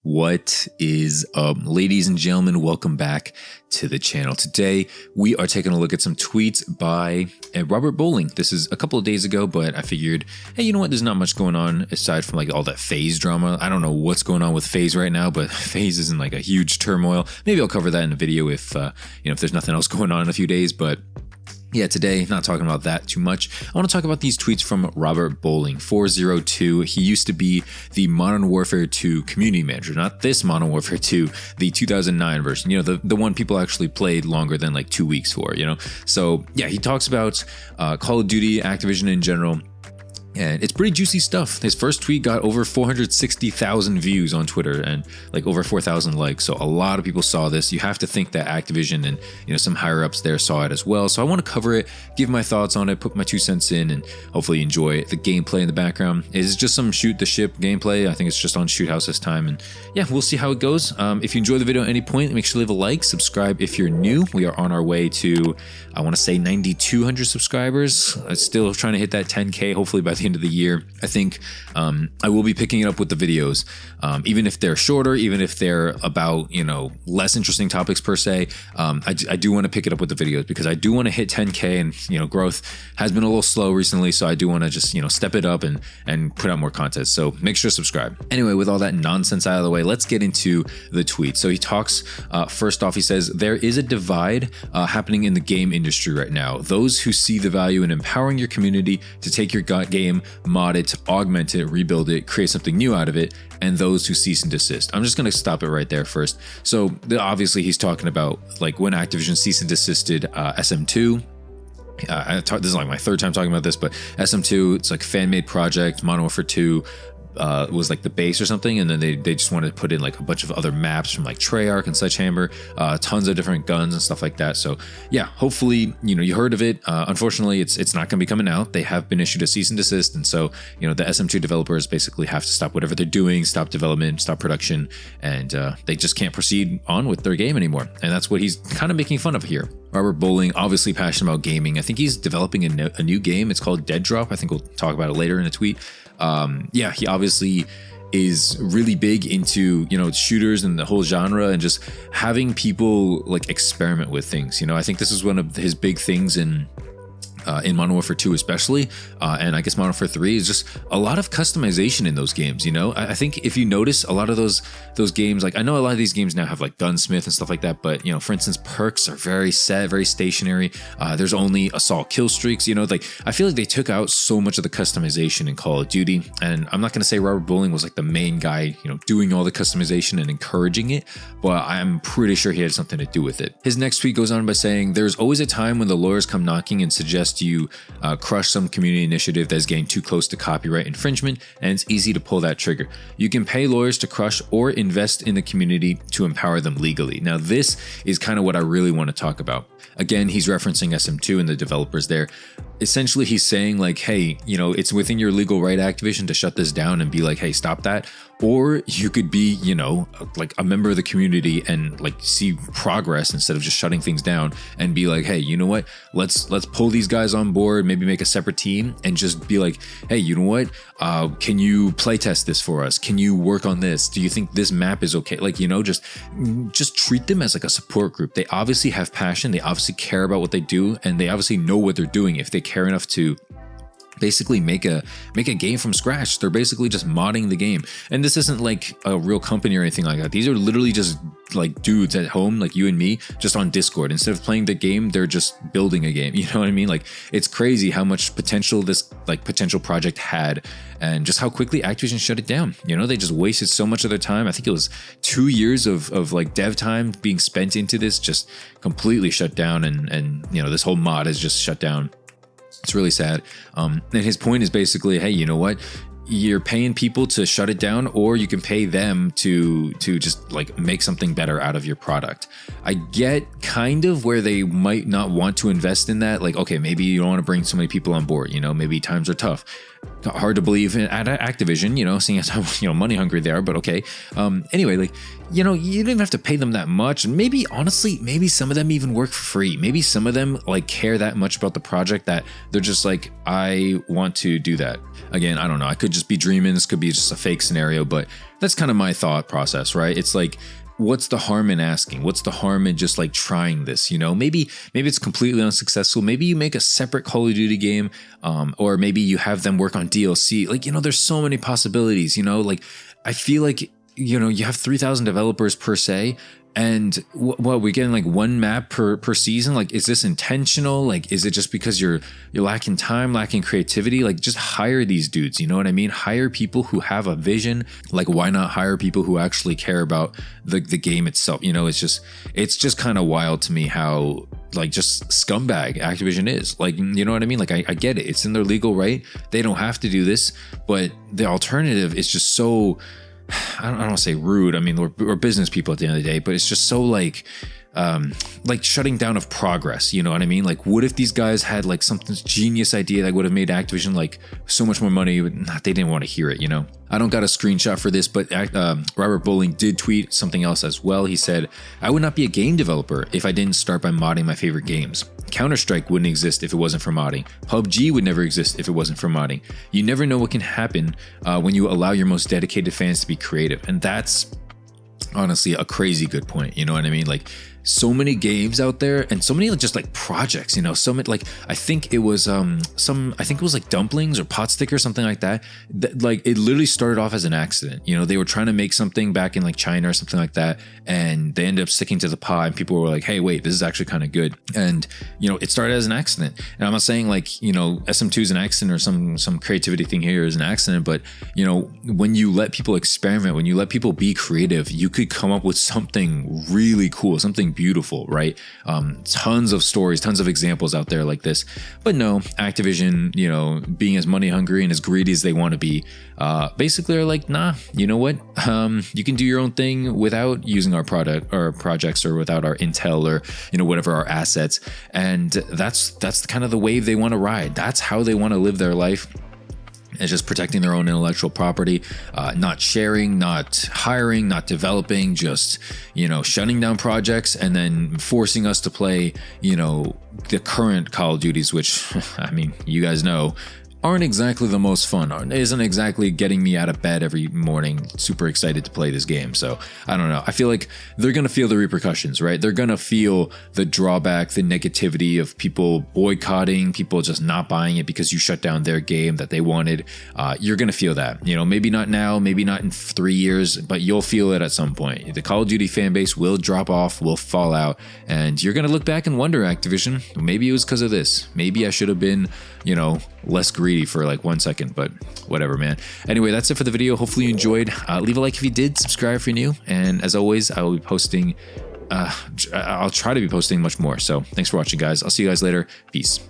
What is up, ladies and gentlemen? Welcome back to the channel. Today, we are taking a look at some tweets by Robert Bowling. This is a couple of days ago, but I figured, hey, you know what? There's not much going on aside from like all that FaZe drama. I don't know what's going on with FaZe right now, but FaZe is in like a huge turmoil. Maybe I'll cover that in a video if if there's nothing else going on in a few days, but yeah, today, not talking about that too much. I want to talk about these tweets from Robert Bowling, 402. He used to be the Modern Warfare 2 community manager, not this Modern Warfare 2, the 2009 version, the one people actually played longer than like 2 weeks for, So yeah, he talks about Call of Duty, Activision in general. And it's pretty juicy stuff. His first tweet got over 460,000 views on Twitter and like over 4,000 likes. So a lot of people saw this. You have to think that Activision and some higher ups there saw it as well. So I want to cover it, give my thoughts on it, put my 2 cents in, and hopefully enjoy the gameplay in the background. It is just some shoot the ship gameplay. I think it's just on Shoot House this time. And yeah, we'll see how it goes. If you enjoy the video at any point, make sure to leave a like, subscribe if you're new. We are on our way to, I want to say 9,200 subscribers. I'm still trying to hit that 10K, hopefully by the end of the year. I think I will be picking it up with the videos, even if they're shorter, even if they're about less interesting topics per se. I do want to pick it up with the videos because I do want to hit 10K, and growth has been a little slow recently, so I do want to just step it up and put out more content. So make sure to subscribe. Anyway, with all that nonsense out of the way, let's get into the tweet. So he talks first off, he says there is a divide happening in the game industry right now. Those who see the value in empowering your community to take your game, mod it, augment it, rebuild it, create something new out of it, and those who cease and desist. I'm just going to stop it right there first. So obviously he's talking about like when Activision cease and desisted SM2. This is like my third time talking about this, but SM2, it's like fan-made project. Modern Warfare 2 was like the base or something, and then they just wanted to put in like a bunch of other maps from like Treyarch and Sledgehammer, tons of different guns and stuff like that. So yeah, hopefully you heard of it. Unfortunately, it's not going to be coming out. They have been issued a cease and desist, and so the SM2 developers basically have to stop whatever they're doing, stop development, stop production, and they just can't proceed on with their game anymore. And that's what he's kind of making fun of here. Robert Bowling, obviously passionate about gaming. I think he's developing a new game. It's called Dead Drop. I think we'll talk about it later in a tweet. Yeah, he obviously is really big into shooters and the whole genre and just having people like experiment with things. I think this is one of his big things in Modern Warfare 2 especially, and I guess Modern Warfare 3 is just a lot of customization in those games. I think if you notice a lot of those games, like I know a lot of these games now have like Gunsmith and stuff like that, but for instance, perks are very set, very stationary. There's only assault kill streaks. Like I feel like they took out so much of the customization in Call of Duty, and I'm not going to say Robert Bowling was like the main guy doing all the customization and encouraging it, but I'm pretty sure he had something to do with it. His next tweet goes on by saying there's always a time when the lawyers come knocking and suggest you crush some community initiative that's getting too close to copyright infringement, and it's easy to pull that trigger. You can pay lawyers to crush or invest in the community to empower them legally. Now this is kind of what I really want to talk about. Again, he's referencing SM2 and the developers there. Essentially, he's saying like, hey, it's within your legal right, Activision, to shut this down and be like, hey, stop that. Or you could be, like a member of the community and like see progress instead of just shutting things down and be like, hey, you know what? Let's pull these guys on board, maybe make a separate team and just be like, hey, you know what? Can you play test this for us? Can you work on this? Do you think this map is okay? Like, just treat them as like a support group. They obviously have passion. They obviously care about what they do, and they obviously know what they're doing if they care enough to basically make a game from scratch. They're basically just modding the game, and this isn't like a real company or anything like that. These are literally just like dudes at home, like you and me, just on Discord. Instead of playing the game, they're just building a game. You know what I mean? Like it's crazy how much potential this like potential project had, and just how quickly Activision shut it down. They just wasted so much of their time. I think it was 2 years of like dev time being spent into this, just completely shut down, and this whole mod is just shut down. It's really sad. And his point is basically, hey, you know what? You're paying people to shut it down, or you can pay them to just like make something better out of your product. I get kind of where they might not want to invest in that. Like, okay, maybe you don't want to bring so many people on board, maybe times are tough. hard to believe at Activision, seeing as how, money hungry they are, but okay. Anyway, like, you don't even have to pay them that much. And maybe, honestly, maybe some of them even work for free. Maybe some of them like care that much about the project that they're just like, I want to do that. Again, I don't know. I could just be dreaming. This could be just a fake scenario, but that's kind of my thought process, right? It's like, what's the harm in asking? What's the harm in just like trying this? Maybe it's completely unsuccessful. Maybe you make a separate Call of Duty game, or maybe you have them work on DLC. Like, there's so many possibilities, like I feel like, you have 3,000 developers per se, and what we're getting like one map per season. Like, is this intentional? Like, is it just because you're lacking time, lacking creativity? Like, just hire these dudes. You know what I mean? Hire people who have a vision. Like, why not hire people who actually care about the game itself? It's just kind of wild to me how like just scumbag Activision is. Like, you know what I mean? Like, I get it. It's in their legal right. They don't have to do this, but the alternative is just so, I don't want to say rude. I mean, we're business people at the end of the day, but it's just so like shutting down of progress. You know what I mean? Like, what if these guys had like something genius idea that would have made Activision like so much more money? They didn't want to hear it. I don't got a screenshot for this, but Robert Bowling did tweet something else as well. He said, "I would not be a game developer if I didn't start by modding my favorite games. Counter-Strike wouldn't exist if it wasn't for modding. PUBG would never exist if it wasn't for modding. You never know what can happen when you allow your most dedicated fans to be creative." And that's honestly a crazy good point. You know what I mean? Like, so many games out there and so many just like projects, so many, like, I think it was like dumplings or pot stick or something like that. Like, it literally started off as an accident. They were trying to make something back in like China or something like that, and they ended up sticking to the pot, and people were like, hey, wait, this is actually kind of good. And it started as an accident. And I'm not saying like SM2 is an accident or some creativity thing here is an accident, but when you let people experiment, when you let people be creative, you could come up with something really cool, something beautiful, right? Tons of stories, tons of examples out there like this. But no, Activision, being as money hungry and as greedy as they want to be, basically are like, nah, you know what? You can do your own thing without using our product or projects, or without our intel, or whatever our assets. And that's kind of the wave they want to ride. That's how they want to live their life. It's just protecting their own intellectual property, not sharing, not hiring, not developing, just, shutting down projects and then forcing us to play, the current Call of Duties, which, I mean, you guys know, aren't exactly the most fun. Isn't exactly getting me out of bed every morning super excited to play this game. So I don't know. I feel like they're going to feel the repercussions, right? They're going to feel the drawback, the negativity of people boycotting, people just not buying it because you shut down their game that they wanted. You're going to feel that, maybe not now, maybe not in 3 years, but you'll feel it at some point. The Call of Duty fan base will drop off, will fall out, and you're going to look back and wonder, Activision, maybe it was because of this. Maybe I should have been, less greedy for like 1 second, but whatever, man. Anyway, that's it for the video. Hopefully you enjoyed. Leave a like if you did, subscribe if you're new, and as always, I will be posting, I'll try to be posting much more. So thanks for watching, guys. I'll see you guys later. Peace.